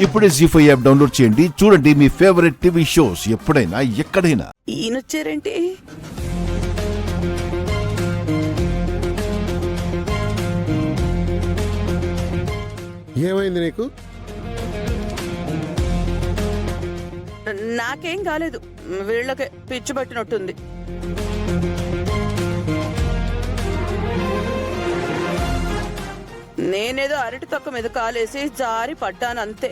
ఇప్పుడే జీ5 app download చేయండి. చూడండి మీ ఫేవరెట్ టీవీ షోస్ ఎప్పుడైనా ఎక్కడైనా. ఈయనొచ్చారేంటి? ఏమైంది నీకు? నాకేం కాలేదు, వీళ్ళకే పిచ్చి పట్టినట్టుంది. నేనేదో అరటి తొక్క మీద కాలేసి జారి పడ్డానంతే.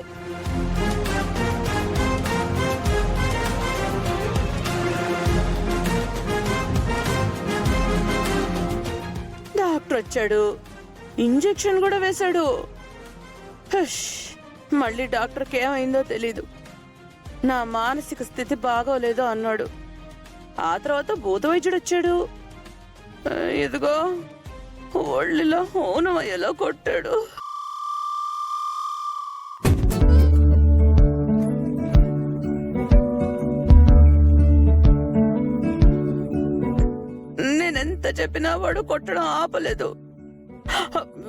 డాక్టర్ వచ్చాడు, ఇంజెక్షన్ కూడా వేశాడు. మళ్ళీ డాక్టర్కి ఏమైందో తెలీదు. నా మానసిక స్థితి బాగోలేదో అన్నాడు. ఆ తర్వాత భూత వైద్యుడు వచ్చాడు. ఇదిగో ఒళ్ళిలో హోనమయ్యేలా కొట్టాడు. నేనెంత చెప్పినా వాడు కొట్టడం ఆపలేదు.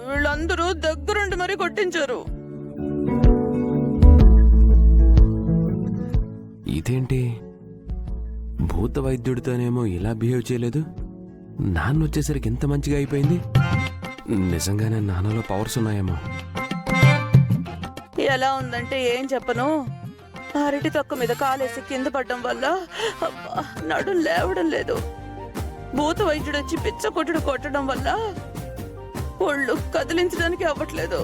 వీళ్ళందరూ దగ్గరుండి మరీ కొట్టించారు. ఇదేంటి, భూత వైద్యుడితోనేమో ఇలా బిహేవ్ చేయలేదు, నాన్న వచ్చేసరికి ఎంత మంచిగా అయిపోయింది. నిజంగానే నాన్నలో పవర్స్ ఉన్నాయేమో. ఎలా ఉందంటే ఏం చెప్పను, అరటి తొక్క మీద కాలేసి కింద పడ్డం వల్ల నడు లేవడం లేదు. భూత వైద్యుడు వచ్చి పిచ్చ కొట్టుడు కొట్టడం వల్ల ఒళ్ళు కదిలించడానికి అవ్వట్లేదు.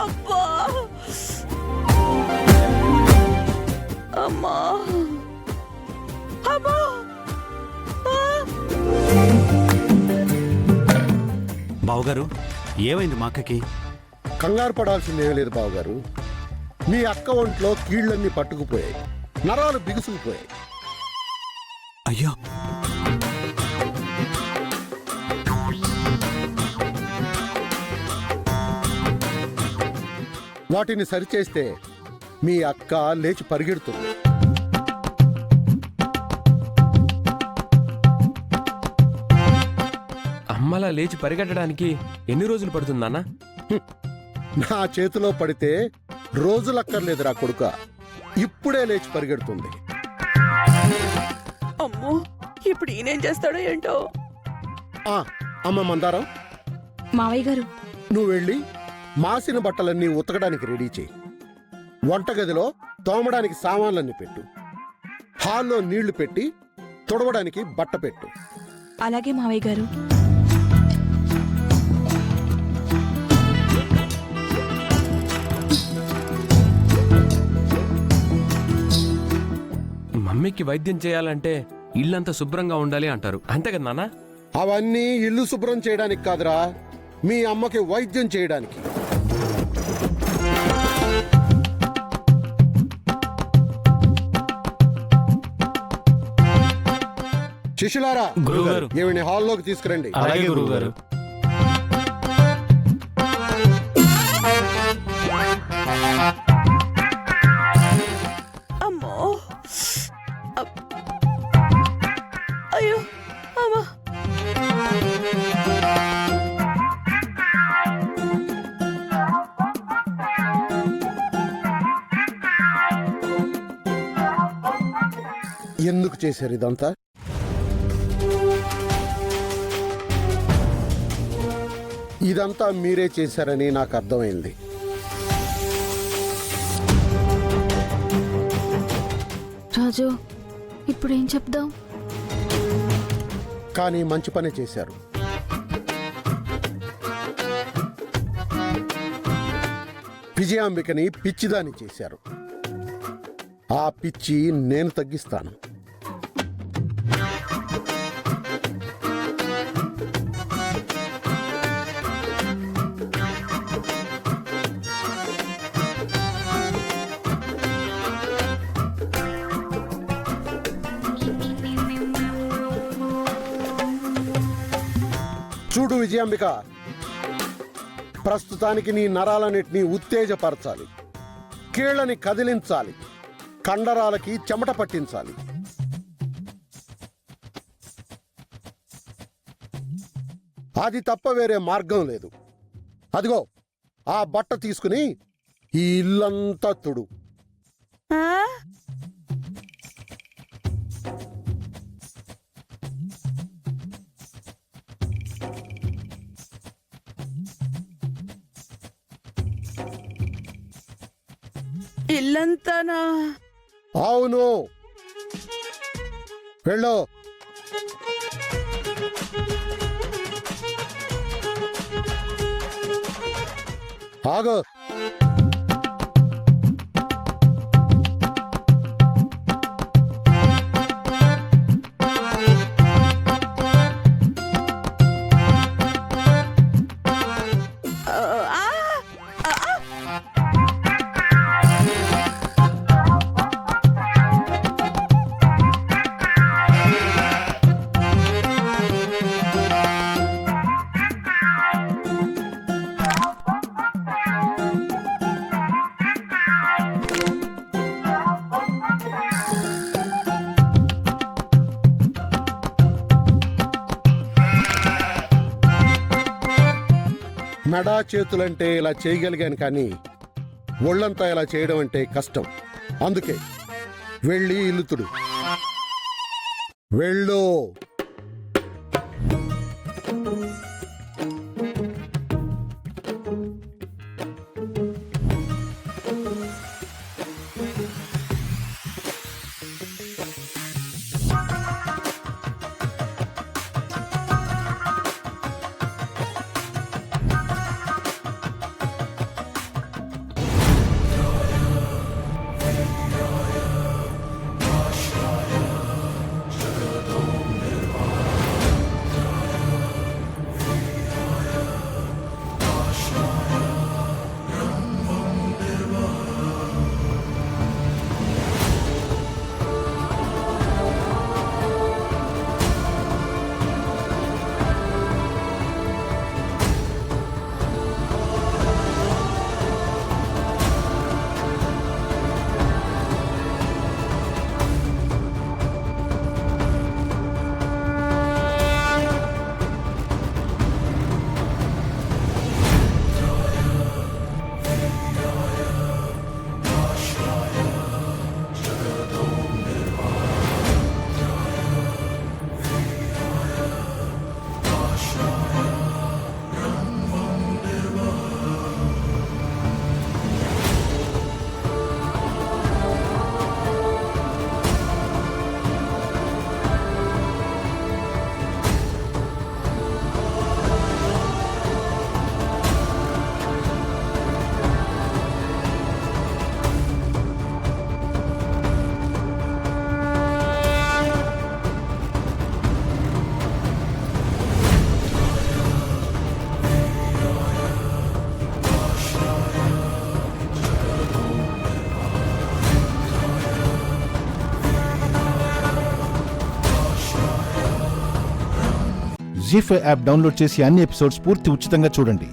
అబ్బా అమ్మా అమ్మా. బావగారు, ఏమైంది మా అక్కకి? కంగారు పడాల్సిందేమీ లేదు బావగారు. మీ అక్క ఒంట్లో కీళ్లన్నీ పట్టుకుపోయాయి, నరాలు బిగుసుకుపోయాయి. అయ్యో, వాటిని సరిచేస్తే మీ అక్క లేచి పరిగెడుతుంది. అమ్మలా లేచి పరిగెట్టడానికి ఎన్ని రోజులు పడుతుంది నాన్న? నా చేతిలో పడితే రోజులక్కర్లేదురా కొడుక, ఇప్పుడే లేచి పరిగెడుతుంది. అమ్మో, ఇప్పుడు ఈయనేం చేస్తాడో ఏంటో. అమ్మ మందారం, మావయ్య గారు, నువ్వు వెళ్ళి మాసిన బట్టలన్నీ ఉతకడానికి రెడీ చేయి. వంటగదిలో తోమడానికి సామాన్లన్నీ పెట్టు. హాల్లో నీళ్లు పెట్టి తుడవడానికి బట్ట పెట్టు. అలాగే మావయ్య గారు. మమ్మీకి వైద్యం చేయాలంటే ఇల్లంతా శుభ్రంగా ఉండాలి అంటారు, అంతే కదా నాన్న? అవన్నీ ఇల్లు శుభ్రం చేయడానికి కాదురా, మీ అమ్మకి వైద్యం చేయడానికి. శిష్యులారా, గురువుగారు. ఈవిని హాల్లోకి తీసుకురండి. అలాగే గురువుగారు. అమ్మో అయ్యో అమ్మా. ఎందుకు చేశారు ఇదంతా? ఇదంతా మీరే చేశారని నాకు అర్థమైంది. రాజు, ఇప్పుడేం చెప్దాం? కానీ మంచి పని చేశారు. విజయాంబికని పిచ్చిదాన్ని చేశారు. ఆ పిచ్చి నేను తగ్గిస్తాను. చూడు విజయాంబిక, ప్రస్తుతానికి నీ నరాలన్నిటినీ ఉత్తేజపరచాలి, కీళ్ళని కదిలించాలి, కండరాలకి చెమట పట్టించాలి. అది తప్ప వేరే మార్గం లేదు. అదిగో ఆ బట్ట తీసుకుని ఈ ఇల్లంతా తుడు. ఆ? ఇల్లంతానా? అవును, వెళ్ళు. ఆగు. ఆ, ఆ, ఆ. మెడా చేతులంటే ఇలా చేయగలిగాను, కానీ ఒళ్ళంతా ఇలా చేయడం అంటే కష్టం. అందుకే వెళ్ళి ఇల్లుతుడు. వెళ్ళు. జీ5 యాప్ డౌన్లోడ్ చేసి అన్ని ఎపిసోడ్స్ పూర్తి ఉచితంగా చూడండి.